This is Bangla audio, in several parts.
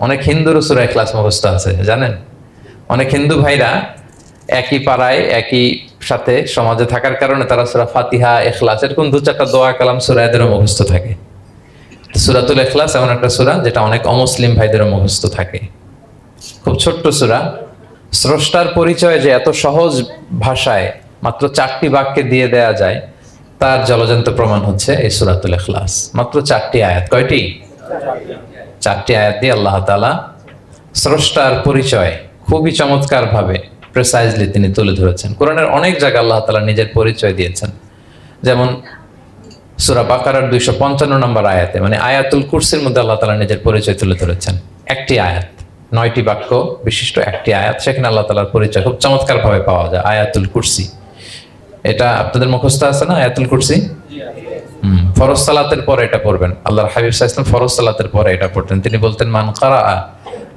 অনেক হিন্দুরও সূরা ইখলাস মুখস্থ আছে, জানেন? অনেক হিন্দু ভাইরা একই পাড়ায় একই সাথে সমাজে থাকার কারণে তারা সূরা ফাতিহা, ইখলাস এরকম 2-4টা দোয়া কালাম সূরা এদেরও মুখস্থ থাকে। সূরাতুল ইখলাস এমন একটা সূরা যেটা অনেক অমুসলিম ভাইদেরও মুখস্থ থাকে। খুব ছোট্ট সূরা। স্রষ্টার পরিচয় যে এত সহজ ভাষায় মাত্র 4টি বাক্যে দিয়ে দেয়া যায়, তার জলজন্ত প্রমাণ হচ্ছে এই সূরাতুল ইখলাস। মাত্র 4টি আয়াত। কয়টি? 4টি আয়াত দিয়ে আল্লাহ তাআলা স্রষ্টার পরিচয় খুবই চমৎকার ভাবে প্রিসাইজলি তিনি তুলে ধরেছেন। কোরআনের অনেক জায়গায় আল্লাহ তাআলা নিজের পরিচয় দিয়েছেন। যেমন সূরা বাকারার 255 নম্বর আয়াতে, মানে আয়াতুল কুরসির মধ্যে আল্লাহ তাআলা নিজের পরিচয় তুলে ধরেছেন। একটি আয়াত, 9টি বাক্য বিশিষ্ট একটি আয়াত, সেখানে আল্লাহ তাআলার পরিচয় খুব চমৎকার ভাবে পাওয়া যায়। আয়াতুল কুরসি, এটা আপনাদের মুখস্থ আছে না? আয়াতুল কুরসি ফরজ সালাতের পরে এটা পড়বেন। আল্লাহর হাবিব সাল্লাল্লাহু আলাইহি ওয়াসাল্লাম ফরজ সালাতের পরে এটা পড়তেন। তিনি বলতেন, মান কারাআ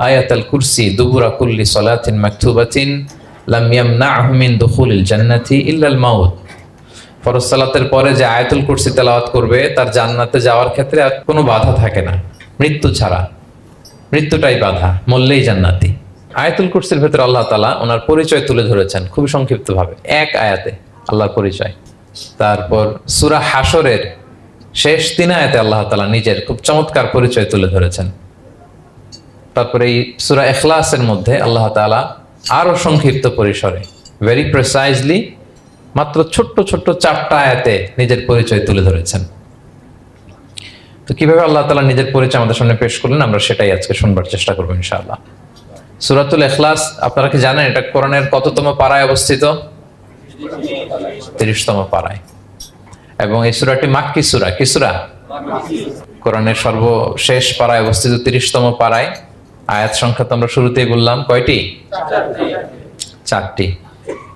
আয়াতুল কুরসি দুবুরা কুল্লি সালাতিন মাকতুবাতিন লাম ইয়ামনাহু মিন দুখুলিল জান্নাতি ইল্লাল মাউত। ফরজ সালাতের পরে যে আয়াতুল কুরসি তেলাওয়াত করবে তার জান্নাতে যাওয়ার ক্ষেত্রে আর কোনো বাধা থাকে না, মৃত্যু ছাড়া। মৃত্যুটাই বাধা, মরলেই জান্নাতি। আয়াতুল কুরসির ভেতরে আল্লাহ তাআলা ওনার পরিচয় তুলে ধরেছেন খুবই সংক্ষিপ্ত ভাবে, এক আয়াতে আল্লাহর পরিচয়। তারপর সূরা হাশরের শেষ 3 আয়াতে আল্লাহ তাআলা নিজের খুব চমৎকার পরিচয় তুলে ধরেছেন। তারপরে এই সূরা ইখলাসের মধ্যে আল্লাহ তাআলা আরো সংক্ষিপ্ত পরিসরে, ভেরি প্রিসাইজলি, মাত্র ছোট্ট ছোট্ট 4টা আয়াতে নিজের পরিচয় তুলে ধরেছেন। তো কিভাবে আল্লাহ তাআলা নিজের পরিচয় আমাদের সামনে পেশ করলেন, আমরা সেটাই আজকে শুনবার চেষ্টা করবো ইনশাআল্লাহ। সূরাতুল ইখলাস আপনারা কি জানেন এটা কোরআনের কততম পারায় অবস্থিত? 30তম পারায়। এবং এই সূরাটি মাক্কি সূরা। কি সূরা? কোরআনের সর্বশেষ পারায় অবস্থিত 30তম পারায়। আয়াত সংখ্যা তো আমরা শুরুতেই বললাম, কয়টি? 4টি।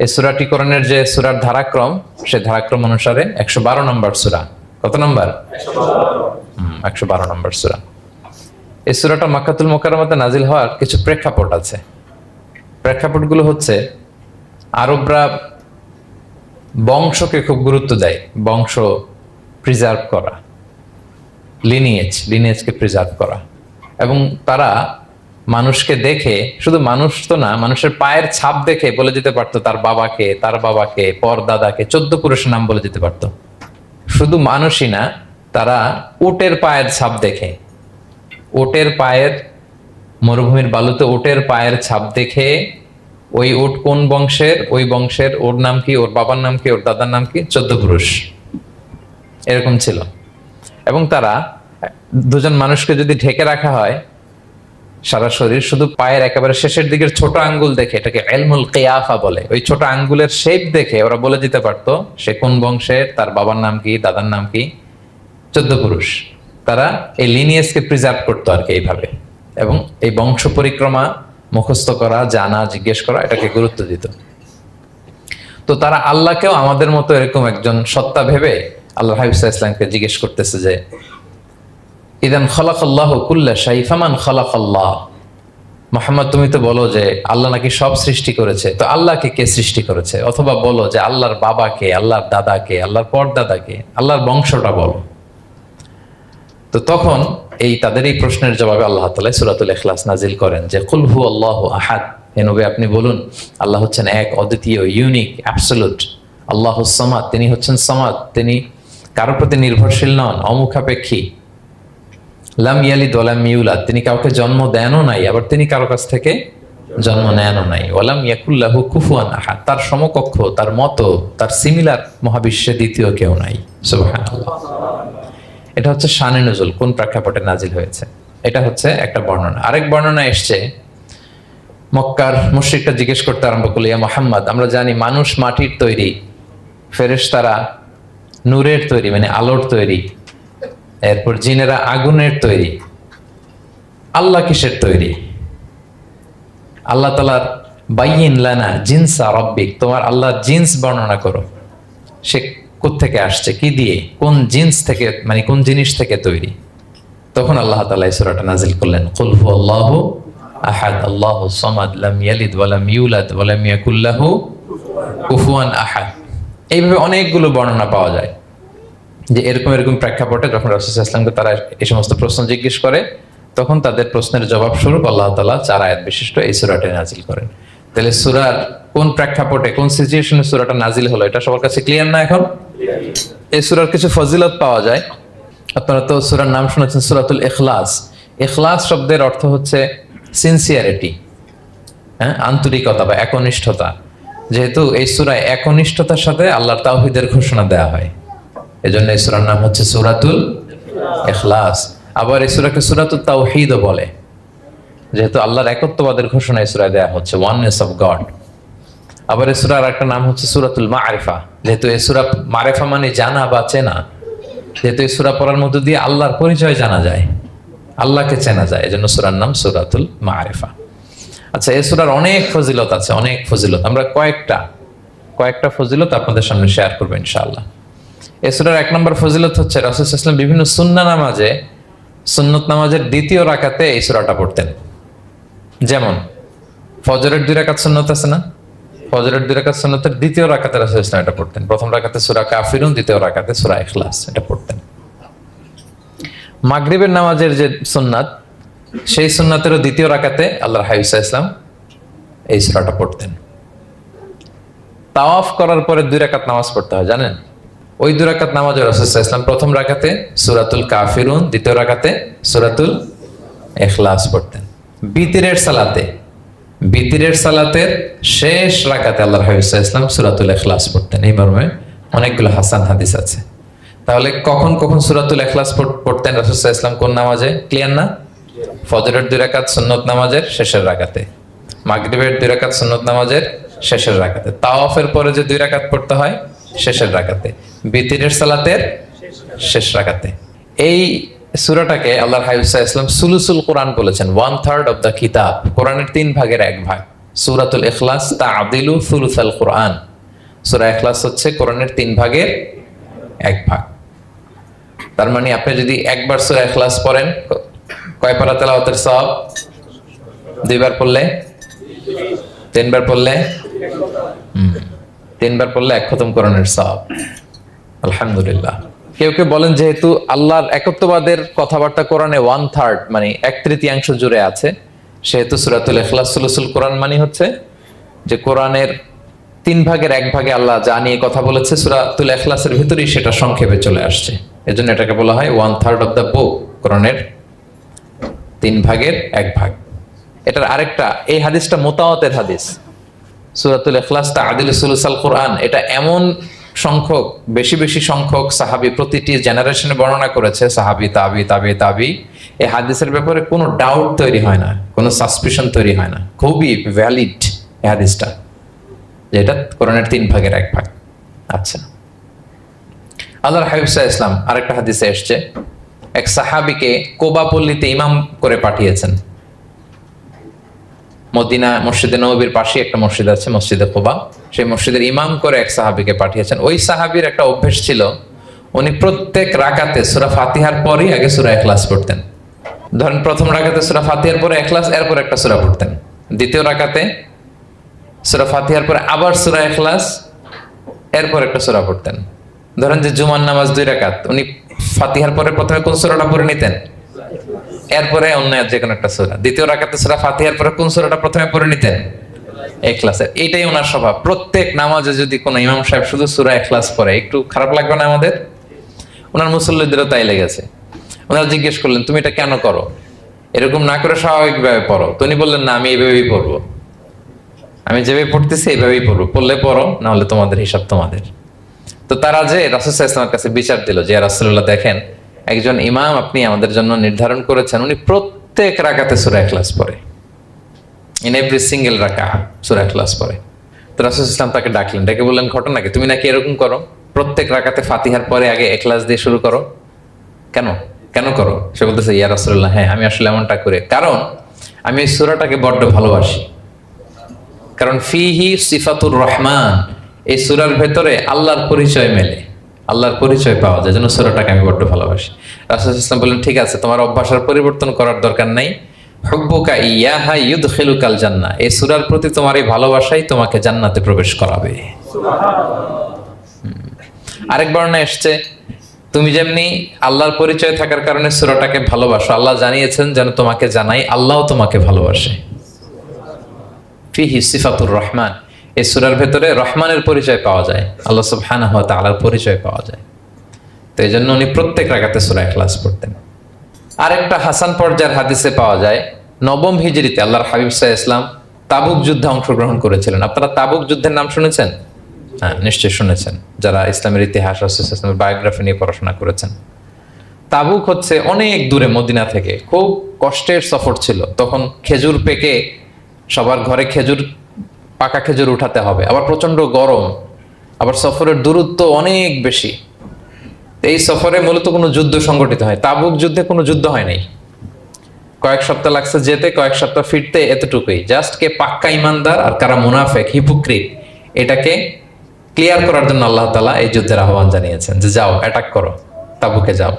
এই সূরাটি কোরআনের যে সূরার ধারাক্রম, সে ধারাক্রম অনুসারে 112 নম্বর সূরা। কত নম্বর? 112 নম্বর সূরা। এই সূরাটা মক্কাতুল মুকাররমাতে নাজিল হওয়ার কিছু প্রেক্ষাপট আছে। প্রেক্ষাপটগুলো হচ্ছে, আরবরা বংশকে খুব গুরুত্ব দেয়, বংশ প্রিজার্ভ করা, লিনিয়েজকে প্রিজার্ভ করা। এবং তারা মানুষকে দেখে, শুধু মানুষ তো না, মানুষের পায়ের ছাপ দেখে বলে দিতে পারতো তার বাবাকে, তার বাবাকে, পর দাদাকে, 14 পুরুষের নাম বলে দিতে পারতো। শুধু মানুষই না, তারা উটের পায়ের ছাপ দেখে, উটের পায়ের, মরুভূমির বালুতে উটের পায়ের ছাপ দেখে ওই উট কোন বংশের, ওই বংশের ওর নাম কি, ওর বাবার নাম কি, ওর দাদার নাম কি, 14 পুরুষ এরকম ছিল। এবং তারা দুজন মানুষকে যদি ঢেকে রাখা হয় সারা শরীর, শুধু পায়ের একেবারে শেষের দিকের ছোট আঙ্গুল দেখে, এটাকে ইলমুল কিয়াফা বলে, ওই ছোট আঙ্গুলের শেপ দেখে ওরা বলে দিতে পারতো সে কোন বংশের, তার বাবার নাম কি, দাদার নাম কি, 14 পুরুষ। তারা এই লিনিয়েজকে প্রিজার্ভ করতো আর কি এইভাবে। এবং এই বংশ পরিক্রমা মুখস্থ করা, জানা, জিজ্ঞেস করা, এটাকে গুরুত্ব দিত। তো তারা আল্লাহকেও আমাদের মতো এরকম একজন সত্তা ভেবে আল্লাহ হাবিব সাল্লাল্লাহু আলাইহি ওয়াসাল্লামকে জিজ্ঞেস করতেছে যে, ইদান খালাকাল্লাহু কুল্লা শাই ফামান খালাকাল্লাহ। মুহাম্মদ, তুমি তো বলো যে আল্লাহ নাকি সব সৃষ্টি করেছে, তো আল্লাহকে কে সৃষ্টি করেছে? অথবা বলো যে আল্লাহর বাবাকে, আল্লাহর দাদাকে, আল্লাহর পরদাদাকে, আল্লাহর বংশটা বলো। তো তখন তাদের এই প্রশ্নের জবাবে আল্লাহ তাআলা সূরাতুল ইখলাস নাজিল করেন যে, কুল হুয়াল্লাহু আহাদ। হে নবী, আপনি বলুন আল্লাহ হচ্ছেন এক, অদ্বিতীয়, ইউনিক, অ্যাবসলিউট। আল্লাহুস সামাদ, তিনি হচ্ছেন সামাদ, তিনি কারো প্রতি নির্ভরশীল নন, অমুখাপেক্ষী। লাম ইয়ালিদ ওয়া লাম ইউলাদ, তিনি কাউকে জন্ম দেনও নাই, আবার তিনি কারো কাছ থেকে জন্ম নেনও নাই। ওয়া লাম ইয়াকুল লাহু কুফুয়ান আহাদ, তার সমকক্ষ, তার মতো, তার সিমিলার মহাবিশ্বে দ্বিতীয় কেউ নাই। সুবহানাল্লাহ। এটা হচ্ছে শানে নুজুল, কোন প্রেক্ষাপটে নাজিল হয়েছে, এটা হচ্ছে একটা বর্ণনা। আরেক বর্ণনা এসছে, মক্কার মুশরিকরা জিজ্ঞেস করতে আরম্ভ করলো, ইয়া মুহাম্মদ, আমরা জানি মানুষ মাটির তৈরি, ফেরেশতারা নূরের তৈরি, মানে আলোর তৈরি, এরপর জিনেরা আগুনের তৈরি, আল্লাহ কিসের তৈরি? আল্লাহ তাআলার বাইয়িন লানা জিনসা রাব্বিক, তোমার আল্লাহর জিন্স বর্ণনা করো, সে কোত্থেকে আসছে, কি দিয়ে, কোন জিন্স থেকে, মানে কোন জিনিস থেকে তৈরি? তখন আল্লাহ তাআলা এই সূরাটা নাজিল করলেন, কুল হুয়াল্লাহু আহাদ আল্লাহুস সামাদ লাম ইয়ালিদ ওয়া লাম ইউলাদ ওয়া লাম ইয়াকুল লাহু কুফুয়ান আহাদ। এইভাবে অনেকগুলো বর্ণনা পাওয়া যায় যে এরকম এরকম প্রেক্ষাপটে যখন রাসূল সাল্লাল্লাহু আলাইহি ওয়াসাল্লামকে তারা এই সমস্ত প্রশ্ন জিজ্ঞেস করে, তখন তাদের প্রশ্নের জবাব স্বরূপ আল্লাহ তাআলা 4 আয়াত বিশিষ্ট এই সূরাটি নাজিল করেন। তাহলে সূরার কোন প্রেক্ষাপটে কোন সিচুয়েশনে সূরাটা নাজিল হলো এটা সবার কাছে ক্লিয়ার না এখন? এই সূরার কিছু ফজিলত পাওয়া যায়। আপনারা তো সূরার নাম শুনেছেন সূরাতুল ইখলাস। ইখলাস শব্দের অর্থ হচ্ছে সিনসিয়ারিটি, আন্তরিকতা বা একনিষ্ঠতা। যেহেতু এই সূরায় একনিষ্ঠতার সাথে আল্লাহর তাওহীদের ঘোষণা দেওয়া হয়, এজন্য এই সূরার নাম হচ্ছে সূরাতুল ইখলাস। আবার এই সূরাকে সূরাতুত তাওহীদও বলে, যেহেতু আল্লাহর একত্ববাদের ঘোষণা এই সূরায় দেওয়া হচ্ছে, ওয়াননেস অফ গড। আবার এই সূরার একটা নাম হচ্ছে সূরাতুল মারিফা, যেহেতু এই সূরা মারিফা মানে জানা বা চেনা। যেহেতু এই সূরা পড়ার মধ্য দিয়ে আল্লাহর পরিচয় জানা যায়, আল্লাহকে চেনা যায়, এজন্য সূরার নাম সূরাতুল মারিফা। আচ্ছা, এই সূরার অনেক ফজিলত আছে, অনেক ফজিলত। আমরা কয়েকটা ফজিলত আপনাদের সামনে শেয়ার করবো ইনশাআল্লাহ। এই সূরার 1 নম্বর ফজিলত হচ্ছে রাসূল সাল্লাল্লাহু আলাইহি ওয়াসাল্লাম বিভিন্ন সুন্নত নামাজের দ্বিতীয় রাকাতে এই সূরাটা পড়তেন। যেমন ফজরের 2 রাকাত সুন্নত আছে না, ফজরের 2 রাকাত সুন্নতের দ্বিতীয় রাকাতে রাসূল সাল্লাল্লাহু আলাইহি ওয়াসাল্লাম এটা পড়তেন। প্রথম রাকাতে সূরা কাফিরুন, দ্বিতীয় রাকাতে সূরা ইখলাস এটা পড়তেন। মাগরিবের নামাজের যে সুন্নাত, সেই সুন্নাতেরও দ্বিতীয় রাকাতে আল্লাহর হাবিব সাল্লাল্লাহু আলাইহি ওয়াসাল্লাম এই সূরাটা পড়তেন। তাওয়াফ করার পরে 2 রাকাত নামাজ পড়তে হয়, জানেন? ওই 2 রাকাত নামাজে রাসূল সাল্লাল্লাহু আলাইহি ওয়াসাল্লাম প্রথম রাকাতে সূরাতুল কাফিরুন, দ্বিতীয় রাকাতে সূরাতুল ইখলাস পড়তেন। বিতিরের সালাতের শেষ রাকাতে আল্লাহর হাবিব সাল্লাল্লাহু আলাইহি ওয়াসাল্লাম সূরাতুল ইখলাস পড়তেন। এই মর্মে অনেকগুলো হাসান হাদিস আছে। তাহলে কখন কখন সূরাতুল ইখলাস পড়তেন রাসূল সাল্লাল্লাহু আলাইহি ওয়াসাল্লাম, কোন নামাজে? ক্লিয়ার না? ফজরের 2 রাকাত সুন্নত নামাজের শেষের রাকাতে, মাগরিবের 2 রাকাত সুন্নত নামাজের শেষের রাকাতে, তাওয়াফের পরে যে 2 রাকাত পড়তে হয় শেষের রাকাতে, বিতিরের সালাতের শেষ রাকাতে। এই সূরাটাকে আল্লাহর হাবিব সাল্লাল্লাহু আলাইহি ওয়াসাল্লাম সুলুসুল কোরআন বলেছেন, 1/3 অফ দ্য কিতাব, কোরআনের 3 ভাগের 1 ভাগ। সূরাতুল ইখলাস তা'দিলু সুলুসাল কোরআন, সূরা ইখলাস হচ্ছে কোরআনের 3 ভাগের 1 ভাগ। তার মানে আপনি যদি একবার সূরা ইখলাস পড়েন, কয় পারা তেলাওয়াতের সওয়াব? 2 বার পড়লে, 3 বার পড়লে, 3 বার পড়লে 1 খতম কোরআনের সওয়াব। আলহামদুলিল্লাহ। কেউ কেউ বলেন যেহেতু আল্লাহর একত্ববাদের কথাবার্তা কোরআনে 1/3 মানে 1/3 জুড়ে আছে, সেহেতু সূরাতুল ইখলাস সুলুসুল কোরআন মানে হচ্ছে যে কোরআনের 3 ভাগের 1 ভাগে আল্লাহ যা নিয়ে কথা বলেছে সূরাতুল ইখলাসের ভিতরেই সেটা সংক্ষেপে চলে আসছে। এজন্য এটাকে বলা হয় 1/3 অফ দ্য বুক, কোরআনের 3 ভাগের 1 ভাগ। এটার আরেকটা, এই হাদিসটা মুতাওয়াতির হাদিস, সূরাতুল ইখলাস তা'দিলু সুলুসাল কোরআন, এটা এমন সংখ্যক, বেশি সংখ্যক সাহাবী প্রতিটি জেনারেশনে বর্ণনা করেছে, সাহাবী, তাবি, এই হাদিসের ব্যাপারে কোনো ডাউট তৈরি হয় না, কোনো সাসপিশন তৈরি হয় না। খুবই ভ্যালিড এই হাদিসটা, যেটা কোরআনের 3 ভাগের 1 ভাগ। আচ্ছা, আল্লাহর হাবিব সাল্লাল্লাহু আলাইহি ওয়াসাল্লাম আরেকটা হাদিসে এসেছে, এক সাহাবীকে কোবা পল্লীতে ইমাম করে পাঠিয়েছেন। মদিনা মসজিদে নববীর পাশে একটা মসজিদ আছে, মসজিদে কোবা, সেই মসজিদের ইমাম করে এক সাহাবীকে পাঠিয়েছেন। ওই সাহাবীর একটা অভ্যেস ছিল, উনি প্রত্যেক রাকাতে সূরা ফাতিহার পরেই আগে সূরা ইখলাস পড়তেন। ধরেন প্রথম রাকাতে সূরা ফাতিহার পরে ইখলাস, এরপর একটা সূরা পড়তেন। দ্বিতীয় রাকাতে সূরা ফাতিহার পরে আবার সূরা ইখলাস, এরপর একটা সূরা পড়তেন। ধরেন যে জুমার নামাজ 2 রাকাত, উনি ফাতিহার পরে প্রথমে কোন সূরাটা পড়ে নিতেন, এরপরে অন্য যে কোনো একটা সূরা। দ্বিতীয় রাকাতে সূরা ফাতিহার পরে কোন সূরাটা প্রথমে পড়ে নিতেন? ইখলাসের। এইটাই ওনার স্বভাব। প্রত্যেক নামাজে যদি কোনো ইমাম সাহেব শুধু সূরা ইখলাস পড়ে, একটু খারাপ লাগবে না আমাদের? ওনার মুসল্লিদেরও তাই লেগেছে। ওনারা জিজ্ঞেস করলেন, তুমি এটা কেন করো? এরকম না করে স্বাভাবিকভাবে পড়ো। তো উনি বললেন, না, আমি এইভাবেই পড়বো, আমি যেভাবে পড়তেছি এইভাবেই পড়বো, পড়লে পড়ো, না হলে তোমাদের হিসাব তোমাদের। তো তারা যে রাসূল সাল্লাল্লাহু আলাইহি ওয়াসাল্লামের কাছে বিচার দিল যে, ইয়া রাসূলুল্লাহ, দেখেন একজন ইমাম আপনি আমাদের জন্য নির্ধারণ করেছেন, উনি প্রত্যেক রাকাতে সূরা ইখলাস পড়ে, ইন এভরি সিঙ্গেল রাকা সূরা ইখলাস পড়ে। তো রাসূল সাল্লাল্লাহু আলাইহি ওয়াসাল্লাম তাকে ডাকলেন, ডেকে বললেন, ঘটনা কি? তুমি নাকি এরকম করো, প্রত্যেক রাকাতে ফাতিহার পরে আগে ইখলাস দিয়ে শুরু করো, কেন করো? সে বলতেছে, ইয়া রাসূলুল্লাহ, হ্যাঁ, আমি আসলে এমনটা করে, কারণ আমি এই সূরাটাকে বড্ড ভালোবাসি। কারণ ফিহি সিফাতুর রহমান, এই সূরার ভেতরে আল্লাহর পরিচয় মেলে, আল্লাহর পরিচয় পাওয়া যায়, যেন সূরাটাকে আমি বড্ড ভালোবাসি। রাসূল সাল্লাল্লাহু আলাইহি ওয়াসাল্লাম বললেন, ঠিক আছে, তোমার অভ্যাসের পরিবর্তন করার দরকার নাই, হুব্বুকা ইয়াহা ইউদখিলুকাল জান্নাহ, এই সূরার প্রতি তোমার এই ভালোবাসাই তোমাকে জান্নাতে প্রবেশ করাবে। সুবহানাল্লাহ। আরেক বর্ণনায় এসেছে, তুমি যেমনি আল্লাহর পরিচয় থাকার কারণে সূরাটাকে ভালোবাসো, আল্লাহ জানিয়েছেন যেন তোমাকে জানাই আল্লাহও তোমাকে ভালোবাসে। ফিহি সিফাতুর রহমান, এই সূরার ভেতরে রহমানের পরিচয় পাওয়া যায়, আল্লাহ সুবহানাহু ওয়া তাআলার পরিচয় পাওয়া যায়। তো এই জন্য উনি প্রত্যেক রাকাতে সূরা ইখলাস পড়তেন। আরেকটা হাসান পর্যায়ের হাদিসে পাওয়া যায়, নবম হিজরিতে আল্লাহর হাবিব সাল্লাল্লাহু আলাইহি ওয়াসাল্লাম তাবুক যুদ্ধে অংশগ্রহণ করেছিলেন। আপনারা তাবুক যুদ্ধের নাম শুনেছেন? হ্যাঁ, নিশ্চয়ই শুনেছেন, যারা ইসলামের ইতিহাস, রাসূল ইসলামের বায়োগ্রাফি নিয়ে পড়াশোনা করেছেন। তাবুক হচ্ছে অনেক দূরে মদিনা থেকে, খুব কষ্টের সফর ছিল। তখন খেজুর পেকে সবার ঘরে খেজুর, পাকা খেজুর উঠাতে হবে, আবার প্রচন্ড গরম, আবার সফরের দূরত্ব অনেক বেশি। এই সফরে মূলত কোনো যুদ্ধ সংগঠিত হয়, তাবুক যুদ্ধে কোনো যুদ্ধ হয় নাই। কয়েক সপ্তাহ লাগছে যেতে, কয়েক সপ্তাহ ফিরতে, এতটুকুই। জাস্ট কে পাক্কা ইমানদার আর কারা মুনাফেক, হিপোক্রিট, এটাকে ক্লিয়ার করার জন্য আল্লাহ তাআলা এই যুদ্ধের আহ্বান জানিয়েছেন যে যাও, অ্যাটাক করো, তাবুকে যাও।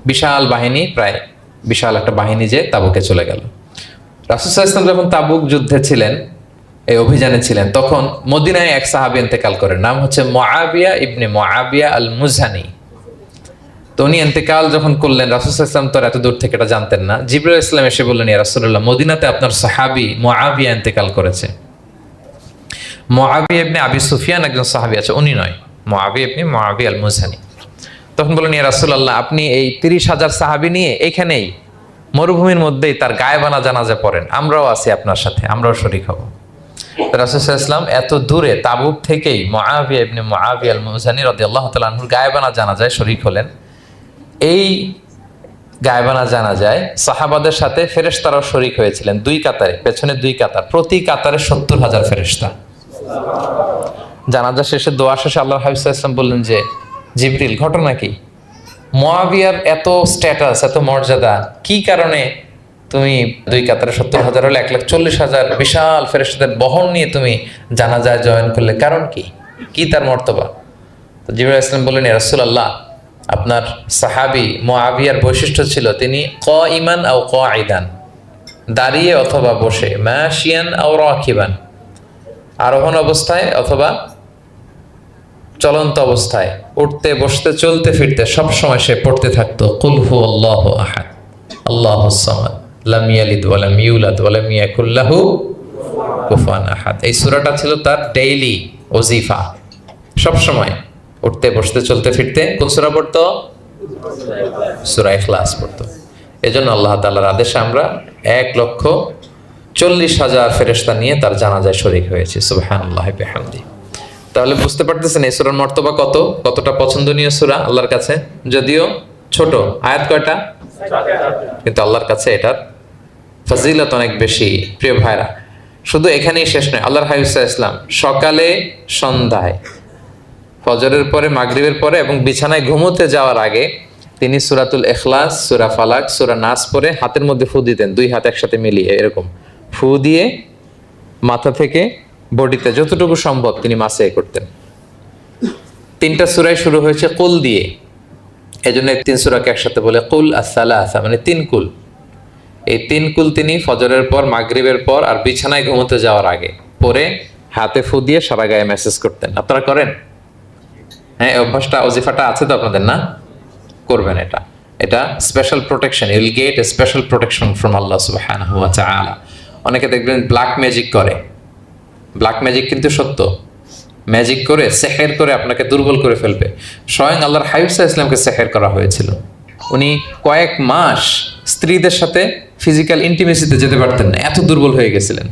বিশাল বাহিনী, প্রায় বিশাল একটা বাহিনী যে তাবুকে চলে গেল। রাসূল সাল্লাল্লাহু আলাইহি ওয়াসাল্লাম যখন তাবুক যুদ্ধে ছিলেন, এই অভিযানে ছিলেন, তখন মদিনায় এক সাহাবী ইন্তেকাল করেন, নাম হচ্ছে মুআবিয়া ইবনে মুআবিয়া আল মুজহানি। তো উনি ইন্তেকাল যখন করলেন, রাসূল সাল্লাল্লাহু আলাইহি ওয়াসাল্লাম তো এত দূর থেকে এটা জানতেন না। জিবরাইল আলাইহিস সালাম এসে বললেন, ইয়া রাসূলুল্লাহ, মদিনাতে আপনার সাহাবী মুআবিয়া ইন্তেকাল করেছে। মুআবিয়া ইবনে আবি সুফিয়ান একজন সাহাবী আছে, উনি নয়, মুআবিয়া ইবনে মুআবিয়া আল মুজহানি। তখন বললেন, ইয়া রাসূলুল্লাহ, আপনি এই 30,000 সাহাবী নিয়ে এখানেই মরুভূমির মধ্যেই তার গায়েবানা জানাজা পড়েন, আমরাও আছি আপনার সাথে, আমরাও শরীক হব। রাসূল সাল্লাল্লাহু আলাইহি ওয়াসাল্লাম এত দূরে তাবুক থেকেই মুআবিয়া ইবনে মুআবিয়া আল মুজহানি রাদিয়াল্লাহু তাআলা আনহুর গায়েবানা জানাজায় শরীক হলেন। এই গায়েবানা জানাজায় সাহাবাদের সাথে ফেরেশতারাও শরীক হয়েছিলেন, দুই কাতারে, পেছনে দুই কাতার, প্রতি কাতারে 70,000 ফেরেশতা। জানাজা শেষে, দোয়া শেষে আল্লাহর হাবিব সাল্লাল্লাহু আলাইহি ওয়াসাল্লাম বললেন যে, জিবরিল, ঘটনা কি? মুআবিয়ার এত স্ট্যাটাস, এত মর্যাদা, কি কারণে তুমি দুই কাতারে 70,000 হলে 1,40,000 বিশাল ফেরেশতাদের বহন নিয়ে তুমি জানাজায় জয়েন করলে, কারণ কি? কি তার মর্তবা? তো জিবরাইল আলাইহিস সালাম বললেন, ইয়া রাসূলুল্লাহ, আপনার সাহাবী মুআবিয়ার বৈশিষ্ট্য ছিল তিনি কাইমান আও কাঈদান, দাঁড়িয়ে অথবা বসে, মাশিয়ান আও রাকিবান, আরোহণ অবস্থায় অথবা চলন্ত অবস্থায়, উঠতে বসতে চলতে ফিরতে সব সময় সে পড়তে থাকতো কুল হুয়াল্লাহু আহাদ আল্লাহুস সামাদ লাম ইয়ালিদ ওয়া লাম ইউলাদ ওয়া লাম ইয়াকুল লাহু কুফুয়ান আহাদ। এই সূরাটা ছিল তার ডেইলি ওজিফা, সব সময় উঠতে বসতে চলতে ফিরতে কোন সূরা পড়তো? সূরা ইখলাস পড়তো। এজন্য আল্লাহ তাআলার আদেশে আমরা 1,40,000 ফেরেশতা নিয়ে তার জানাজায় শরীক হয়েছে। সুবহানাল্লাহি বিহামদি। তাহলে বুঝতে পারতেছেন এই সূরার মর্তবা কতটা পছন্দনীয় সূরা আল্লাহর কাছে। যদিও ছোট, আয়াত কয়টা? কিন্তু আল্লাহর কাছে এটার ফজিলত অনেক বেশি। প্রিয় ভাইরা, শুধু এখানেই শেষ নয়, আল্লাহর হাবিব সাল্লাল্লাহু আলাইহি ওয়াসাল্লাম সকালে, সন্ধ্যায়, ফজরের পরে, মাগরিবের পরে এবং বিছানায় ঘুমোতে যাওয়ার আগে তিনি সূরাতুল ইখলাস, সূরা ফালাক, সূরা নাস পড়ে হাতের মধ্যে ফু দিতেন, দুই হাত একসাথে মিলিয়ে এরকম ফু দিয়ে মাথা থেকে বডিতে যতটুকু সম্ভব তিনি মাসে করতেন। 3টা সূরাই শুরু হয়েছে কুল দিয়ে, এজন্য 3 সূরাকে একসাথে বলে কুল আস-সালাসা, মানে 3 কুল। এই 3 কুল তিনি ফজরের পর, মাগরিবের পর আর বিছানায় ঘুমোতে যাওয়ার আগে পরে হাতে ফু দিয়ে সারা গায়ে মেসেজ করতেন। আপনারা করেন? হ্যাঁ, অভ্যাসটা, ওজিফাটা আছে তো আপনাদের, না? করবেন এটা। এটা special protection, you will get a special protection from Allah সুবহানাহু ওয়া তাআলা। অনেকে দেখবেন ব্ল্যাক ম্যাজিক করে, ব্ল্যাক ম্যাজিক কিন্তু সত্য, ম্যাজিক করে, সেহের করে আপনাকে দুর্বল করে ফেলবে। স্বয়ং আল্লাহর হাবিব সাল্লাল্লাহু আলাইহি ওয়াসাল্লামকে সেহের করা হয়েছিল। উনি কয়েক মাস স্ত্রীদের সাথে ফিজিক্যাল ইন্টিমেসিতে যেতে পারতেন না, এত দুর্বল হয়ে গেছিলেন।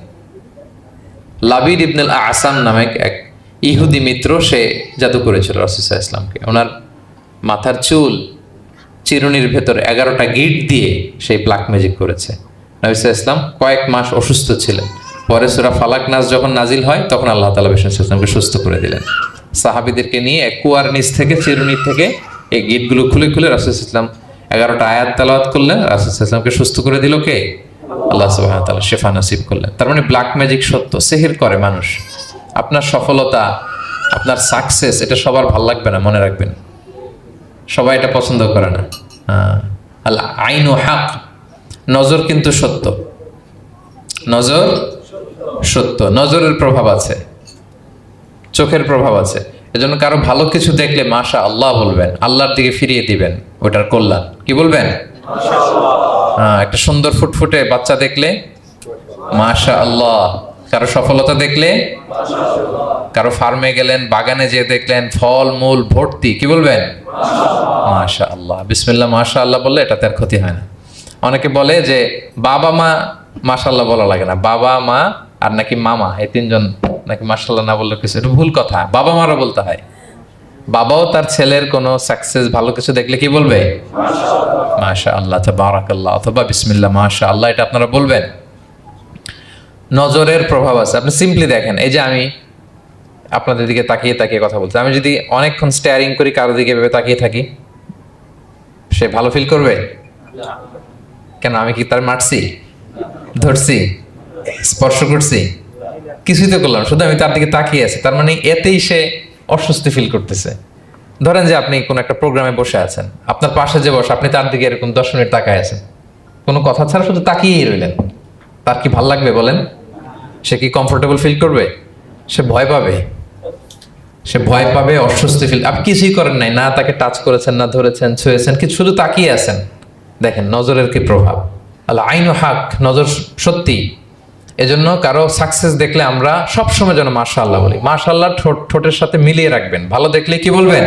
লাবিদ ইবনুল আসাম নামে এক ইহুদি মিত্র, সে জাদু করেছিল রাসূল সাল্লাল্লাহু আলাইহি ওয়াসাল্লামকে। ওনার মাথার চুল চিরুনির ভেতর 11টা গিট দিয়ে সেই ব্ল্যাক ম্যাজিক করেছে। নবী সাল্লাল্লাহু আলাইহি ওয়াসাল্লাম কয়েক মাস অসুস্থ ছিলেন। পরে সূরা ফালাক নাস যখন নাজিল হয় তখন আল্লাহ তাআলা রাসূল সাল্লাল্লাহু আলাইহি ওয়াসাল্লামকে সুস্থ করে দিলেন। সাহাবীদেরকে নিয়ে এক কুয়ার নিচ থেকে, চিরুনি থেকে এই গিটগুলো খুলে খুলে রাসূল সাল্লাল্লাহু আলাইহি ওয়াসাল্লাম 11টা আয়াত তেলাওয়াত করলেন। রাসূল সাল্লাল্লাহু আলাইহি ওয়াসাল্লামকে সুস্থ করে দিল কে? আল্লাহ সুবহানাহু ওয়া তাআলা শিফা নসিব করলেন। তার মানে ব্ল্যাক ম্যাজিক সত্য, সিহির করে মানুষ। আপনার সফলতা, আপনার সাকসেস, এটা সবার ভালো লাগবে না, মনে রাখবেন। সবাই এটা পছন্দ করে না। আল আইনু হক, নজর কিন্তু সত্য, নজর সত্য, নজরের প্রভাব আছে, চোখের প্রভাব আছে। এজন্য কারো ভালো কিছু দেখলে মাশা আল্লাহ বলবেন, আল্লাহর দিকে ফিরিয়ে দিবেন ওটার কল্যাণ। কি বলবেন? একটা সুন্দর ফুটফুটে বাচ্চা দেখলে মাশা আল্লাহ, কারো সফলতা দেখলে, কারো ফার্মে গেলেন, বাগানে যেয়ে দেখলেন ফল মূল ভর্তি, কি বলবেন? মাশা আল্লাহ, বিসমিল্লাহ মাশা আল্লাহ বললে এটাতে আর ক্ষতি হয় না। অনেকে বলে যে বাবা মা মাশাআল্লাহ বলা লাগে না, বাবা মা আর নাকি মামা, এই তিনজন নাকি মাশাআল্লাহ না বললে কিছু, এটা ভুল কথা। বাবা মারও বলতে হয়। বাবাও তার ছেলের কোনো সাকসেস ভালো কিছু দেখলে কি বলবে? মাশা আল্লাহ, তাবারাকাল্লাহ, অথবা বিসমিল্লাহ মাশা আল্লাহ, এটা আপনারা বলবেন। নজরের প্রভাব আছে। আপনি সিম্পলি দেখেন, এই যে আমি আপনাদের দিকে তাকিয়ে তাকিয়ে কথা বলছি, আমি যদি অনেকক্ষণ স্টেয়ারিং করি, কারো দিকে ভেবে তাকিয়ে থাকি, সে ভালো ফিল করবে? কেন? আমি কি তার মারছি, ধরছি, স্পর্শ করছি? কিছুই তো করলাম, শুধু আমি তার দিকে তাকিয়ে আছি। তার মানে এতেই সে অস্বস্তি ফিল করতেছে। ধরেন যে আপনি কোন একটা প্রোগ্রামে বসে আছেন, আপনার পাশে যে বসে, আপনি তার দিকে এরকম 10 মিনিট তাকায় আছেন, কোনো কথা ছাড়া শুধু তাকিয়েই রইলেন, তার কি ভাল লাগবে বলেন? সে কি কমফোর্টেবল ফিল করবে? সে ভয় পাবে, সে ভয় পাবে, অস্বস্তি ফিল। আপনি কিছুই করেন নাই, না তাকে টাচ করেছেন, না ধরেছেন, ছুঁয়েছেন, কিন্তু শুধু তাকিয়ে আছেন। দেখেন নজরের কি প্রভাব। আল্লাহ আইন হাক, নজর সত্যি। এজন্য কারো সাকসেস দেখলে আমরা সবসময় যেন মাশাআল্লাহ বলি। মাশাআল্লাহ ঠোঁটের সাথে মিলিয়ে রাখবেন। ভালো দেখলে কি বলবেন?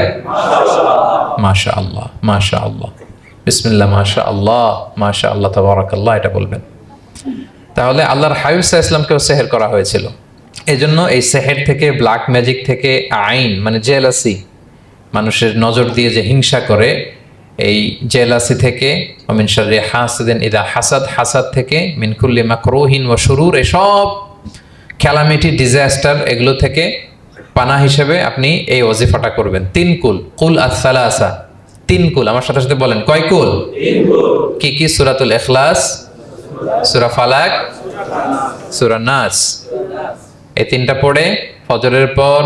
মাশাআল্লাহ, মাশাআল্লাহ, বিসমিল্লাহ মাশাআল্লাহ, মাশাআল্লাহ, তাবারাকাল্লাহ, এটা বলবেন। তাহলে আল্লাহর হাবিব সাল্লাল্লাহু আলাইহি ওয়াসাল্লামকেও সেহের করা হয়েছিল। এজন্য এই সেহের থেকে, ব্ল্যাক ম্যাজিক থেকে, আইন মানে জেলাসি, মানুষের নজর দিয়ে যে হিংসা করে, এই জেলাসি থেকে, মিন শাররি হাসিদিন ইযা হাসাদ, হাসাদ থেকে, মিন কুল্লি মাকরুহিন ওয়া শুরুর, এসব ক্যালামিটি, ডিজাস্টার, এগুলো থেকে পানাহ হিসেবে আপনি এই ওয়াজিফাটা করবেন। 3 কুল, কুল আস-সালাসা, 3 কুল। আমার সাথে সাথে বলেন, কয় কুল? 3 কুল। কি কি? সূরাতুল ইখলাস, সূরা ফালাক, সূরা নাস। এই 3টা পড়ে ফজরের পর,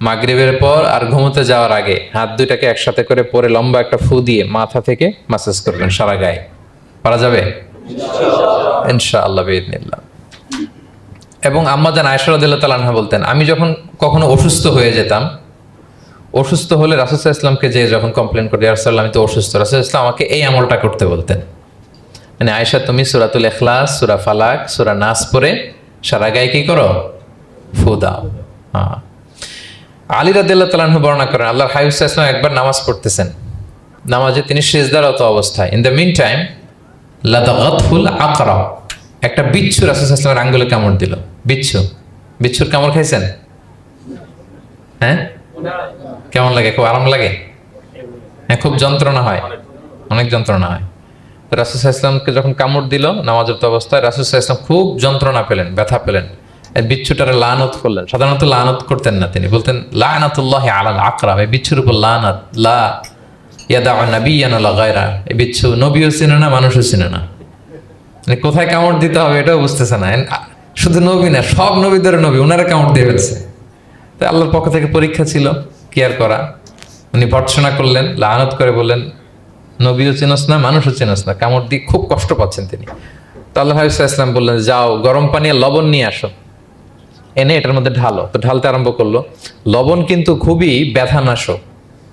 মাগরিবের পর আর ঘুমোতে যাওয়ার আগে হাত দুইটাকে একসাথে করে পরে লম্বা একটা ফু দিয়ে মাথা থেকে মাসাজ করবেন সারা গায়ে। পারা যাবে ইনশাআল্লাহ বিইذنিল্লাহ। এবং আম্মা জান আয়েশা রাদিয়াল্লাহু তাআলা আনহা বলতেন, আমি যখন কখনো অসুস্থ হয়ে যেতাম, অসুস্থ হলে রাসূল সাল্লাল্লাহু আলাইহি ওয়াসাল্লামকে যে যখন কমপ্লেন করি, ইয়া রাসূলুল্লাহ আমি তো অসুস্থ, রাসূল সাল্লাল্লাহু আলাইহি ওয়াসাল্লাম আমাকে এই আমলটা করতে বলতেন। মানে আয়েশা, তুমি সূরাতুল ইখলাস, সূরা ফালাক, সূরা নাস পড়ে সারা গায়ে কি করো? ফু দাও। হ্যাঁ। আলী রাদিয়াল্লাহু তাআলা আনহু বর্ণনা করেন, আল্লাহর হাবিব সাল্লাল্লাহু আলাইহি ওয়াসাল্লাম একবার নামাজ পড়তেছেন, নামাজে তিনি সিজদারত অবস্থায়, ইন দ্য মিন টাইম লাদাগাতহুল আকরা, একটা বিচ্ছু রাসূল সাল্লাল্লাহু আলাইহি ওয়াসাল্লামের আঙ্গুলে কামড় দিল। বিচ্ছু, বিচ্ছুর কামড় খাইছেন? হ্যাঁ, কেমন লাগে? খুব আরাম লাগে? হ্যাঁ, খুব যন্ত্রণা হয়, অনেক যন্ত্রণা হয়। রাসূল সাল্লাল্লাহু আলাইহি ওয়াসাল্লামকে যখন কামড় দিল নামাজের অবস্থায়, রাসূল সাল্লাল্লাহু আলাইহি ওয়াসাল্লাম খুব যন্ত্রণা পেলেন, ব্যথা পেলেন। বিচ্ছুটারে লানত করলেন। সাধারণত লানত করতেন না, তিনি বলতেন লানাতুল্লাহি আলাল আকরাব, এই বিচ্ছুর উপর লানাত, লা ইয়াদাউ নাবিয়ান ওয়ালা গায়রা। এই বিচ্ছু নবীও চিনে না, মানুষও চিনে না, মানে কোথায় কামড় দিতে হবে এটাও বুঝতেছে না। শুধু নবী না, সব নবীদের নবী, ওনারা কামড় দিয়ে ফেলছে। তো আল্লাহর পক্ষ থেকে পরীক্ষা ছিল, কেয়ার করা। উনি ভর্ৎসনা করলেন, লানত করে বললেন, নবীও চিনস না, মানুষও চিনস না, কামড় দিয়ে খুব কষ্ট পাচ্ছেন তিনি। তো আল্লাহ হাবিব সাল্লাল্লাহু আলাইহি ওয়াসাল্লাম বললেন, যাও গরম পানি আর লবণ নিয়ে আসো, এনে এটার মধ্যে ঢালো। তো ঢালতে আরম্ভ করলো। লবণ কিন্তু খুবই ব্যথানাশক,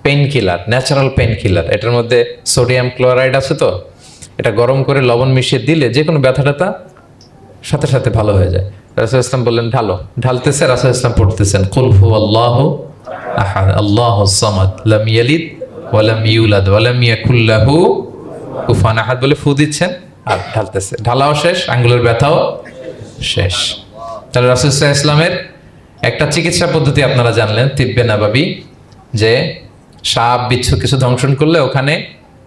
painkiller, natural painkiller. এটার মধ্যে সোডিয়াম ক্লোরাইড আছে, তো এটা গরম করে লবণ মিশিয়ে দিলে যে কোনো ব্যথাটা সাথে সাথে ভালো হয়ে যায়। রাসূল ইসলাম বললেন ঢালো। ঢালতেছে, রাসূল ইসলাম পড়তেছেন কুল হুয়াল্লাহু আহাদ আল্লাহুস সামাদ লাম ইয়ালিদ ওয়া লাম ইউলাদ ওয়া লাম ইয়াকুল লাহু কুফুয়ান আহাদ বলে ফু দিচ্ছেন আর ঢালতেছে। ঢালাও শেষ, আঙ্গুলের ব্যথাও শেষ। তাহলে রাসূল সাল্লাল্লাহু আলাইহি ওয়াসাল্লামের একটা চিকিৎসা পদ্ধতি আপনারা জানলেন, তিব্বে নাবাবী, যে সাপ বিচ্ছু কিছু দংশন করলে ওখানে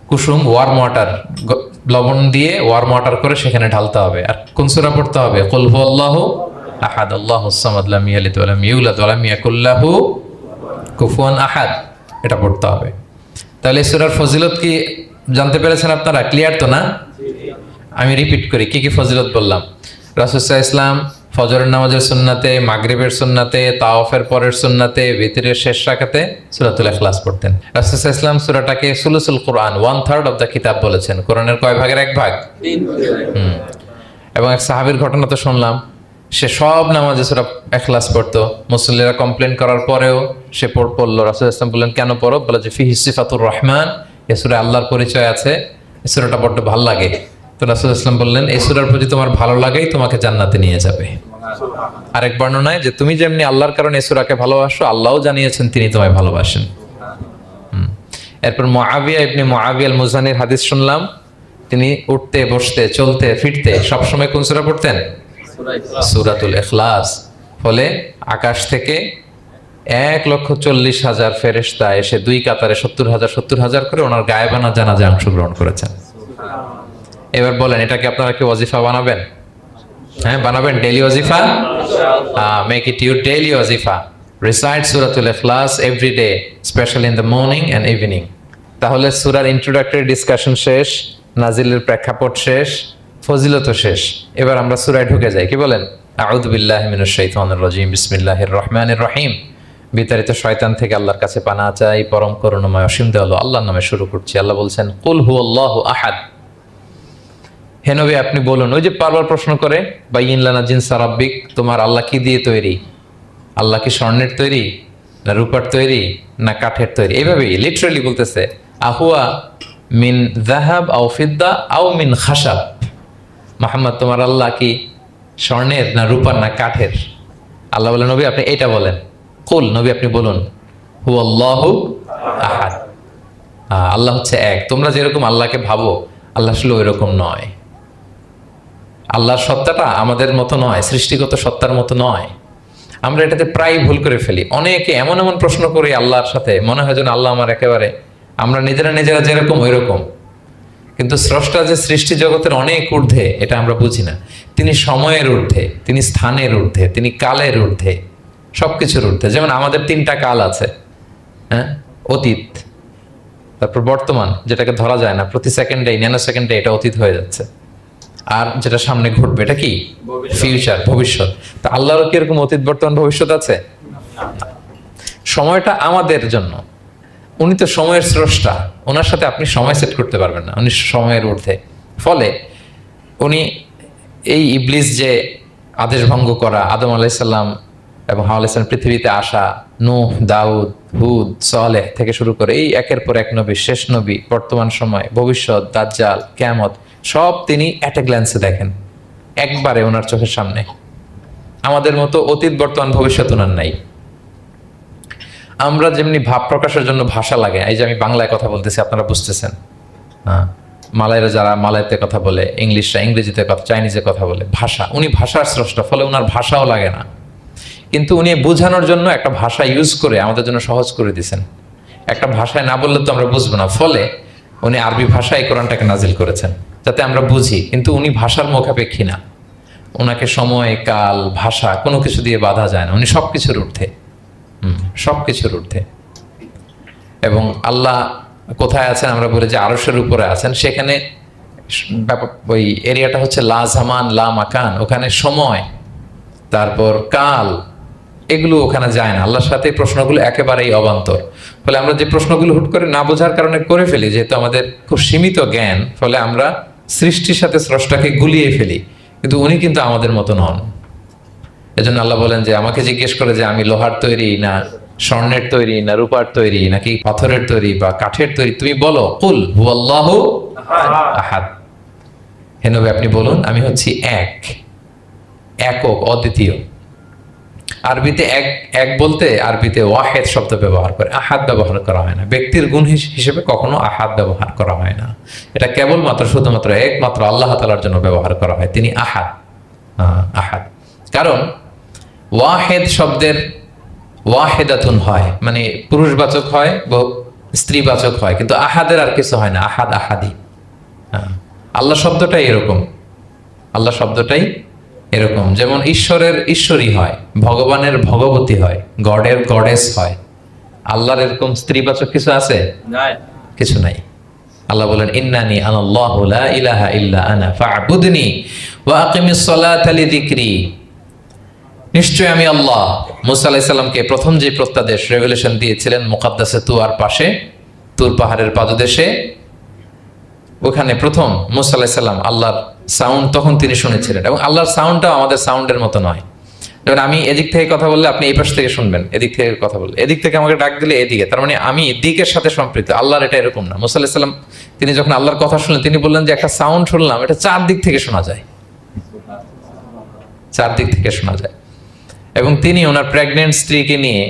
কুসুম ওয়ার্ম ওয়াটার, লবণ দিয়ে ওয়ার্ম ওয়াটার করে সেখানে ঢালতে হবে। আর কোন সূরা পড়তে হবে? কুল হুয়াল্লাহু আহাদ আল্লাহুস সামাদ লাম ইয়ালিদ ওয়া লাম ইউলাদ ওয়া লাম ইয়াকুল লাহু কুফুয়ান আহাদ, এটা পড়তে হবে। তাহলে এই সূরার ফজিলত কি জানতে পেরেছেন আপনারা? ক্লিয়ার তো না? আমি রিপিট করি, কি কি ফজিলত বললাম। রাসূল সাল্লাল্লাহু আলাইহি ওয়াসাল্লাম ফজরের নামাজের সুন্নাতে, মাগরিবের সুন্নাতে, তাওয়াফের পরের সুন্নাতে, ভিতরের শেষ রাকাতে সূরাতুল ইখলাস পড়তেন। রাসূল সাল্লাল্লাহু আলাইহি ওয়াসাল্লাম সূরাটাকে সুলুসুল কোরআন, 1/3 অফ দ্য কিতাব বলেছেন। কোরআনের কয় ভাগের 1 ভাগ? 3 ভাগ। এবং এক সাহাবীর ঘটনা তো শুনলাম সে সব নামাজে সূরা ইখলাস পড়তো, মুসল্লিরা কমপ্লেন করার পরেও সে পড়লো। রাসূল ইসলাম বললেন কেন পড়ো? বলে যে ফিহি সিফাতুর রহমান, এ সূরা আল্লাহর পরিচয় আছে, এই সূরাটা বড্ড ভালো লাগে। তো রাসূল ইসলাম বললেন এই সূরার প্রতি তোমার ভালো লাগেই তোমাকে জান্নাতে নিয়ে যাবে। আরেক বর্ণনায় যে তুমি যেমনি আল্লাহর কারণে এই সূরাকে ভালোবাসো, আল্লাহও জানিয়েছেন তিনি তোমায় ভালোবাসেন। এরপর মুআবিয়া ইবনে মুআবিয়া আল মুজানির হাদিস শুনলাম, তিনি উঠতে বসতে চলতে ফিরতে সবসময় কোন সূরা পড়তেন? সূরাতুল ইখলাস। ফলে আকাশ থেকে 1,40,000 ফেরেশতা এসে দুই কাতারে 70,000 করে ওনার গায়েবানা জানাজায় অংশগ্রহণ করেছেন। এবার বলেন এটাকে আপনারা কি ওয়াজিফা বানাবেন? হ্যাঁ বানাবেন, ডেইলি ওয়াজিফা। মেক ইট ইউর ডেইলি ওয়াজিফা। রিসাইট সূরাতুল ইখলাস every day, specially in the morning and evening. তাহলে সূরার ইন্ট্রোডাক্টরি ডিসকাশন শেষ, নাজিলের প্রেক্ষাপট শেষ, ফজিলত শেষ। এবার আমরা সূরায় ঢুকে যাই। কি বলেন? আউযু বিল্লাহি মিনাশ শাইতানির রাজিম, বিসমিল্লাহির রহমানির রহিম। বিতাড়িত শয়তান থেকে আল্লাহর কাছে পানা চাই, পরম করুণাময় অসীম দয়ালু আল্লাহর নামে শুরু করছি। আল্লাহ বলছেন কুল হুয়াল্লাহু আহাদ। হে নবী আপনি বলুন, ওই যে বারবার প্রশ্ন করে বাইয়িন লানা জিনসা রাব্বিক, তোমার আল্লাহ কি দিয়ে তৈরি? আল্লাহ কি স্বর্ণের তৈরি, না রূপার তৈরি, না কাঠের তৈরি? এইভাবেই লিটারালি বলতেছে আহুয়া মিন যাহাব আও ফিদ্দা আও মিন খাশাব। মুহাম্মদ তোমার আল্লাহ কি স্বর্ণের, না রূপার, না কাঠের? আল্লাহ বলেন নবী আপনি এটা বলেন। কুল, নবী আপনি বলুন হুয়াল্লাহু আহাদ, আল্লাহ হচ্ছে এক। তোমরা যেরকম আল্লাহকে ভাবো আল্লাহ আসলে ওই রকম নয়। আল্লাহর সত্তাটা আমাদের মতো নয়, সৃষ্টিগত সত্তার মতো নয়। আমরা এটাতে প্রায় ভুল করে ফেলি। অনেকে এমন এমন প্রশ্ন করি আল্লাহর সাথে, মনে হয় যেন আল্লাহ আমার একেবারে, আমরা নিজেরা নিজেরা যেরকম ওই রকম। কিন্তু স্রষ্টা যে সৃষ্টি জগতের অনেক ঊর্ধ্বে, এটা আমরা বুঝি না। তিনি সময়ের ঊর্ধ্বে, তিনি স্থানের ঊর্ধ্বে, তিনি কালের ঊর্ধ্বে, সবকিছুর ঊর্ধ্বে। যেমন আমাদের 3টা কাল আছে, হ্যাঁ, অতীত, তারপর বর্তমান যেটাকে ধরা যায় না, প্রতি সেকেন্ডে ন্যানো সেকেন্ডে এটা অতীত হয়ে যাচ্ছে, আর যেটা সামনে ঘটবে এটা কি? ফিউচার, ভবিষ্যৎ। তা আল্লাহরও কি এরকম অতীত বর্তমান ভবিষ্যৎ আছে? সময়টা আমাদের জন্য, উনি তো সময়ের স্রষ্টা, ওনার সাথে আপনি সময় সেট করতে পারবেন না, উনি সময়ের ঊর্ধ্বে। ফলে উনি এই ইবলিস যে আদেশ ভঙ্গ করা, আদম আলাইসাল্লাম এবং হাওয়া আলাইসাল্লাম পৃথিবীতে আসা, নূহ, দাউদ, হুদ, সালেহ থেকে শুরু করে এই একের পর এক নবী, শেষ নবী, বর্তমান সময়, ভবিষ্যৎ, দাজ্জাল, কিয়ামত, সব তিনি অ্যাট এ গ্ল্যান্সে দেখেন, একবারে ওনার চোখের সামনে। আমাদের মতো অতীত বর্তমান ভবিষ্যৎ ওনার নাই। আমরা যেমনি ভাব প্রকাশের জন্য ভাষা লাগে, এই যে আমি বাংলায় কথা বলতেছি আপনারা বুঝতেছেন, হ্যাঁ, মালাইরা যারা মালাইতে কথা বলে, ইংলিশরা ইংরেজিতে কথা, চাইনিজে কথা বলে, ভাষা, উনি ভাষার স্রষ্টা, ফলে ওনার ভাষাও লাগে না। কিন্তু উনি বোঝানোর জন্য একটা ভাষা ইউজ করে আমাদের জন্য সহজ করে দিয়েছেন। একটা ভাষায় না বললে তো আমরা বুঝবো না, ফলে উনি আরবি ভাষায় কোরআনটাকে নাজিল করেছেন যাতে আমরা বুঝি। কিন্তু উনি ভাষার মুখাপেক্ষী না, ওনাকে সময়, কাল, ভাষা কোনো কিছু দিয়ে বাধা যায় না, উনি সবকিছুর ঊর্ধ্বে, সবকিছুর ঊর্ধ্বে। এবং আল্লাহ কোথায় আছেন? আমরা বলি যে আরশের উপরে আছেন। সেখানে ওই এরিয়াটা হচ্ছে লা জামান লা মাকান, ওখানে সময়, তারপর কাল, এগুলো ওখানে যায় না। আল্লাহর সাথে প্রশ্নগুলো একেবারেই অবান্তর। ফলে আমরা যে প্রশ্নগুলো হুট করে না বোঝার কারণে করে ফেলি, যেহেতু আমাদের খুব সীমিত জ্ঞান, ফলে আমরা সৃষ্টির সাথে স্রষ্টাকে গুলিয়ে ফেলি। কিন্তু উনি কিন্তু আমাদের মতো নন। এজন্য আল্লাহ বলেন যে আমাকে জিজ্ঞেস করে যে আমি লোহার তৈরি, না স্বর্ণের তৈরি, না রূপার তৈরি, নাকি পাথরের তৈরি বা কাঠের তৈরি, তুমি বলো কুল হুয়াল্লাহু আহাদ। হে নবী আপনি বলুন আমি হচ্ছি এক, একক, অদ্বিতীয়। আরবিতে এক, এক বলতে আরবিতে ওয়াহেদ শব্দ ব্যবহার করে, আহাদ ব্যবহার করা হয় না। ব্যক্তির গুণ হিসেবে কখনো আহাদ ব্যবহার করা হয় না। এটা কেবলমাত্র শুধুমাত্র একমাত্র আল্লাহ তাআলার জন্য ব্যবহার করা হয়, তিনি আহাদ। আহাদ কারণ ওয়াহেদ শব্দের ওয়াহেদাতুন হয়, মানে পুরুষবাচক হয়, স্ত্রীবাচক হয়, কিন্তু আহাদের আর কিছু হয় না, আহাদ আহাদি। আল্লাহ শব্দটাই এরকম, আল্লাহ শব্দটাই এরকম। যেমন ঈশ্বরের ঈশ্বরী হয়, ভগবানের ভগবতী হয়, গডের গডেস হয়। আল্লাহর এরকম স্ত্রীবাচক কিছু আছে? কিছু নাই। আল্লাহ বলেন ইন্নানি আনাল্লাহু লা ইলাহা ইল্লা আনা ফা'বুদনি ওয়া আকিমিস সালাতা লিযিকরি। নিশ্চয় আমি আল্লাহ। মুসা আলাইহিস সালামকে প্রথম যে প্রত্যাদেশ, রেভেলেশন দিয়েছিলেন মুকাদ্দাসে তুয়ার পাশে, তুর পাহাড়ের পাদদেশে, ওখানে প্রথম মুসা আলাইহিস সালাম আল্লাহর সাউন্ড তখন তিনি শুনেছিলেন, এবং আল্লাহর সাউন্ডটাও আমাদের সাউন্ডের মতো নয়। যেমন আমি এদিক থেকে কথা বললে আপনি এই পাশ থেকে শুনবেন, এদিক থেকে কথা বললে এদিক থেকে আমাকে ডাক দিলে এদিকে, তার মানে আমি দিকের সাথে সম্পৃক্ত। আল্লাহর এটা এরকম না। মুসা আলাইহিস সালাম তিনি যখন আল্লাহর কথা শুনলেন, তিনি বললেন যে একটা সাউন্ড শুনলাম, এটা চারদিক থেকে শোনা যায়, চারদিক থেকে শোনা যায়। এবং তিনি ওনার প্রেগনেন্ট স্ত্রীকে নিয়ে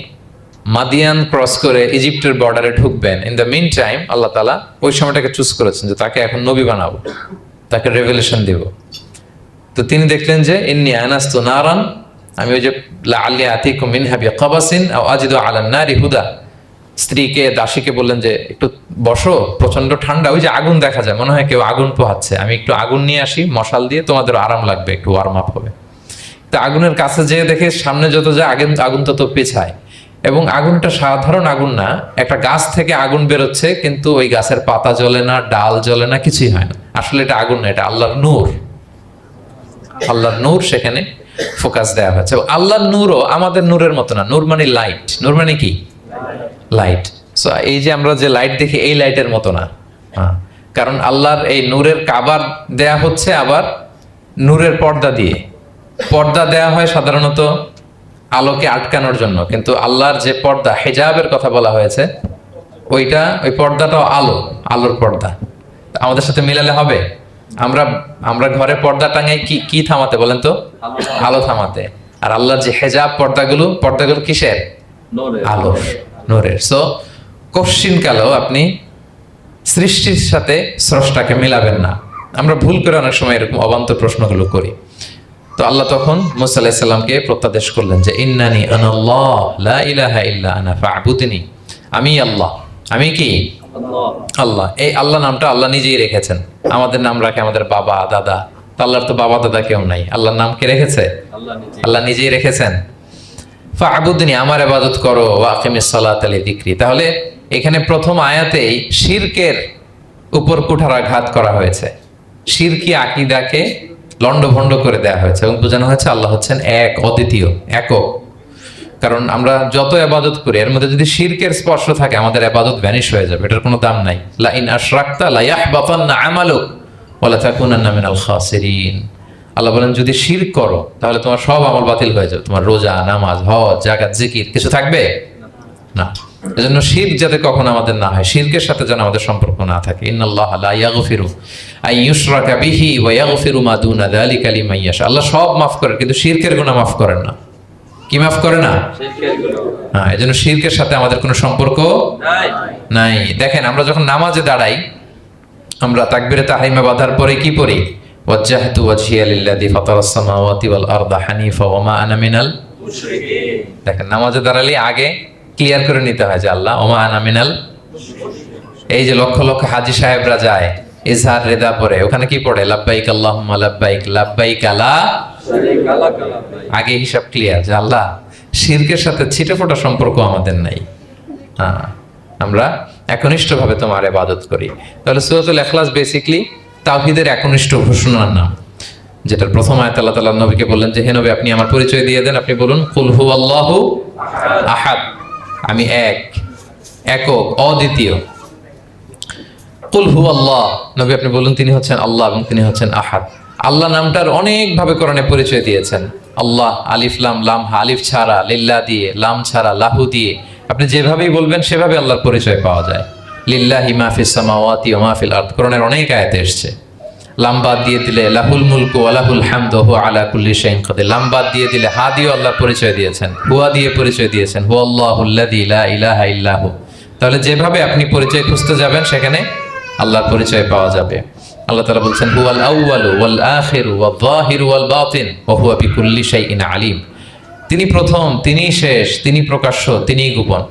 মাদিয়ান ক্রস করে ইজিপ্টের বর্ডারে ঢুকবেন। ইন দ্য মিন টাইম আল্লাহ তাআলা ওই সময়টাকে চুজ করেছেন যে তাকে এখন নবী বানাবো, তাকে রেভেলেশন দেব। তো তিনি দেখলেন যে ইন্নী আনাস্তু নারান, আমি ওই যে লাআল্লি আতিকুম মিনহা বিকাবাসিন আও আজিদু আলান নারি হুদা, স্ত্রীকে দাসীকে বললেন যে একটু বসো, প্রচন্ড ঠান্ডা, ওই যে আগুন দেখা যায়, মনে হয় কেউ আগুন পোহাচ্ছে, আমি একটু আগুন নিয়ে আসি মশাল দিয়ে, তোমাদের আরাম লাগবে, একটু ওয়ার্ম আপ হবে। তো আগুনের কাছে যেয়ে দেখে সামনে যত যায় আগুন তত পেছায়, এবং আগুনটা সাধারণ আগুন না, একটা গাছ থেকে আগুন বেরোচ্ছে, কিন্তু ওই গাছের পাতা জ্বলে না, ডাল জ্বলে না, কিছুই হয় না। আসলে এটা আগুন না, এটা আল্লাহর নূর। আল্লাহর নূর সেখানে ফোকাস দেওয়া হয়েছে। আল্লাহর নূরও আমাদের নূরের মতো না। নূর মানে লাইট, নূর মানে কি? লাইট। সো এই যে আমরা যে লাইট দেখি, এই লাইটের মতো না। কারণ আল্লাহর এই নূরের কাবার দেয়া হচ্ছে আবার নূরের পর্দা দিয়ে। পর্দা দেয়া হয় সাধারণত আলোকে আটকানোর জন্য, কিন্তু আল্লাহর যে পর্দা, হিজাবের কথা বলা হয়েছে, ওই পর্দাটাও আলোর পর্দা। আমাদের সাথে মিলালে হবে? আমরা ঘরে পর্দা টাঙাই কি থামাতে বলেন তো? আলো থামাতে। আর আল্লাহর যে হিজাব পর্দাগুলো কিসের? আলোর, নূরের। সো কশ্চিন কালেও আপনি সৃষ্টির সাথে স্রষ্টাকে মিলাবেন না। আমরা ভুল করে অনেক সময় এরকম অবান্তর প্রশ্নগুলো করি। তো আল্লাহ তখন মুসা আলাইহিস সালামকে প্রত্যাদেশ করলেন যে ইন্নানি আনাল্লাহ লা ইলাহা ইল্লা আনা ফা'বুদনি, আমি আল্লাহ। আমি কি? আল্লাহ। এই আল্লাহ নামটা আল্লাহ নিজেই রেখেছেন। আমাদের নাম রাখে আমাদের বাবা দাদা, আল্লাহর তো বাবা দাদা কেউ নাই। আল্লাহর নাম কে রেখেছে? আল্লাহ নিজেই রেখেছেন। ফা'বুদনি, আমার ইবাদত করো, ওয়া আকিমিস সালাতা লিযিকরি। তাহলে এখানে প্রথম আয়াতেই শিরকের উপর কুঠারাঘাত করা হয়েছে, শিরকি আকীদাকে লন্ডভন্ড করে দেওয়া হয়েছে, এবং বোঝানো হয়েছে আল্লাহ হচ্ছেন এক, অদ্বিতীয়, একক। কারণ আমরা যত ইবাদত করি এর মধ্যে যদি শিরকের স্পর্শ থাকে, আমাদের ইবাদত ভ্যানিশ হয়ে যাবে, এটার কোনো দাম নাই। লা ইন আশরাকতা লা ইয়াহবাতান্না আমালুক ওয়া লা তাকুনান্না মিনাল খাসিরিন। আল্লাহ বলেন যদি শিরক করো তাহলে তোমার সব আমল বাতিল হয়ে যাবে, তোমার রোজা, নামাজ, হজ, যাকাত, জিকির কিছু থাকবে না। এজন্য শিরক যাতে কখনো আমাদের না হয়, শিরকের সাথে যেন আমাদের সম্পর্ক না থাকে। ইন্নাল্লাহা লা ইয়াগফিরু আন ইউশরাকা বিহি ওয়া ইয়াগফিরু মা দুনা যালিকা লিমান ইয়াশা। আল্লাহ সব মাফ করেন, কিন্তু শিরকের গুনাহ মাফ করেন না। কি মাফ করে না? শিরকের গুনাহ। হ্যাঁ, এজন্য শিরকের সাথে আমাদের কোনো সম্পর্ক নাই। দেখেন আমরা যখন নামাজে দাঁড়াই, আমরা তাকবীরে তাহরিমা বাঁধার পরে কি পড়ি? ওয়াজ্জাহতু ওয়াজহিয়া লিল্লাযী ফাতারাস সামাওয়াতি ওয়াল আরদা হানিফা ওয়া মা আনা মিনাল মুশরিকিন। দেখেন নামাজে দাঁড়ালে আগে ক্লিয়ার করে নিতে হয় যে আল্লাহ ওমা আনা মিনাল। এই যে লক্ষ লক্ষ হাজী সাহেবরা যায় ইজহার রেদা পরে, ওখানে কি পড়ে? লাব্বাইক আল্লাহুম্মা লাব্বাইক লাব্বাইক লা শারীকা লাক লাব্বাইক। আগে হিসাব ক্লিয়ার যে আল্লাহ শিরকের সাথে ছিটেফোঁটা সম্পর্ক আমাদের নাই। আমরা একনিষ্ঠভাবে তোমার ইবাদত করি। তাহলে সূরাতুল ইখলাস বেসিক্যালি তাওহীদের একনিষ্ঠ ঘোষণার নাম, যেটার প্রথম আয়াত আল্লাহ তাআলা নবীকে বললেন যে হে নবী আপনি আমার পরিচয় দিয়ে দেন, আপনি বলুন কুল হুয়াল্লাহু আহাদ, আমি এক, একক, অদ্বিতীয়। কুল হুয়াল্লাহ, নবী আপনি বলুন তিনি হচ্ছেন আল্লাহ এবং তিনি হচ্ছেন আহাদ। আল্লাহ নামটার অনেক ভাবে কোরআনে পরিচয় দিয়েছেন। আল্লাহ আলিফ লাম, লাম আলিফ ছাড়া, লিল্লাহ দিয়ে, লাম ছাড়া, লাহু দিয়ে, আপনি যেভাবেই বলবেন সেভাবে আল্লাহর পরিচয় পাওয়া যায়। লিল্লাহি মা ফিস সামাওয়াতি ওয়া মা ফিল আরদ, কোরআনের অনেক আয়াতে এসেছে। লাম বাদ দিয়ে দিলে লাহুল মুলকু ওয়া লাহুল হামদু হুয়া আলা কুল্লি শাইইন কাদির। লাম বাদ দিয়ে দিলে হা দিয়ে আল্লাহর পরিচয় দিয়েছেন, হুয়া দিয়ে পরিচয় দিয়েছেন, হুয়াল্লাহুল্লাযী লা ইলাহা ইল্লাহু। তাহলে যেভাবে আপনি পরিচয় খুঁজতে যাবেন সেখানে আল্লাহর পরিচয় পাওয়া যাবে। আল্লাহ তাআলা বলছেন হুয়াল আউয়ালু ওয়াল আখিরু ওয়াল যাহিরু ওয়াল বাতিন ওয়া হুয়া বিকুল্লি শাইইন আলিম। তিনি প্রথম, তিনি শেষ, তিনি প্রকাশ্য, তিনি গোপন।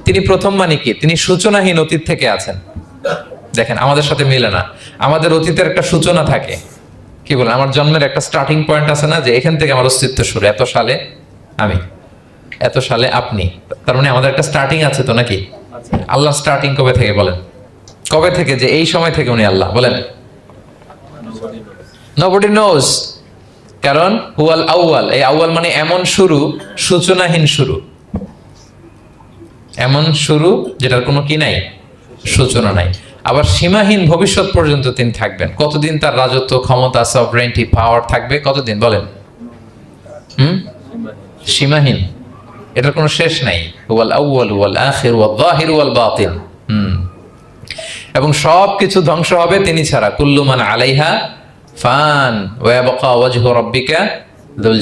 তিনি প্রথম মানে কি? তিনি সূচনাহীন অতীত থেকে আছেন। দেখেন আমাদের সাথে মিলে না। আমাদের অতীতের একটা সূচনা থাকে, কি বলেন, আমার জন্মের একটা স্টার্টিং পয়েন্ট আছে না, যে এখান থেকে আমার অস্তিত্ব শুরু, এত সালে আমি, এত সালে আপনি। তার মানে আমাদের একটা স্টার্টিং আছে তো নাকি? আল্লাহ স্টার্টিং কবে থেকে বলেন? কবে থেকে যে এই সময় থেকে উনি আল্লাহ বলেন? Nobody knows, কারণ হুয়াল আউয়াল, এই আউয়াল মানে এমন শুরু, সূচনাহীন শুরু, এমন শুরু যেটার কোনো কি নাই, সূচনা নাই। আবার সীমাহীন ভবিষ্যৎ পর্যন্ত তিনি থাকবেন। কতদিন তার রাজত্ব, ক্ষমতা, সভরেন্টি, পাওয়ার থাকবে? কতদিন বলেন? সীমাহীন, এটার কোনো শেষ নাই। ওয়াল আউয়াল ওয়াল আখির ওয়াল যাহির ওয়াল বাতিন। এবং সবকিছু ধ্বংস হবে তিনি ছাড়া। কুল্লু মান আলাইহা ফান ওয়া ইয়াবকা ওয়াজহু রাব্বিকা যুল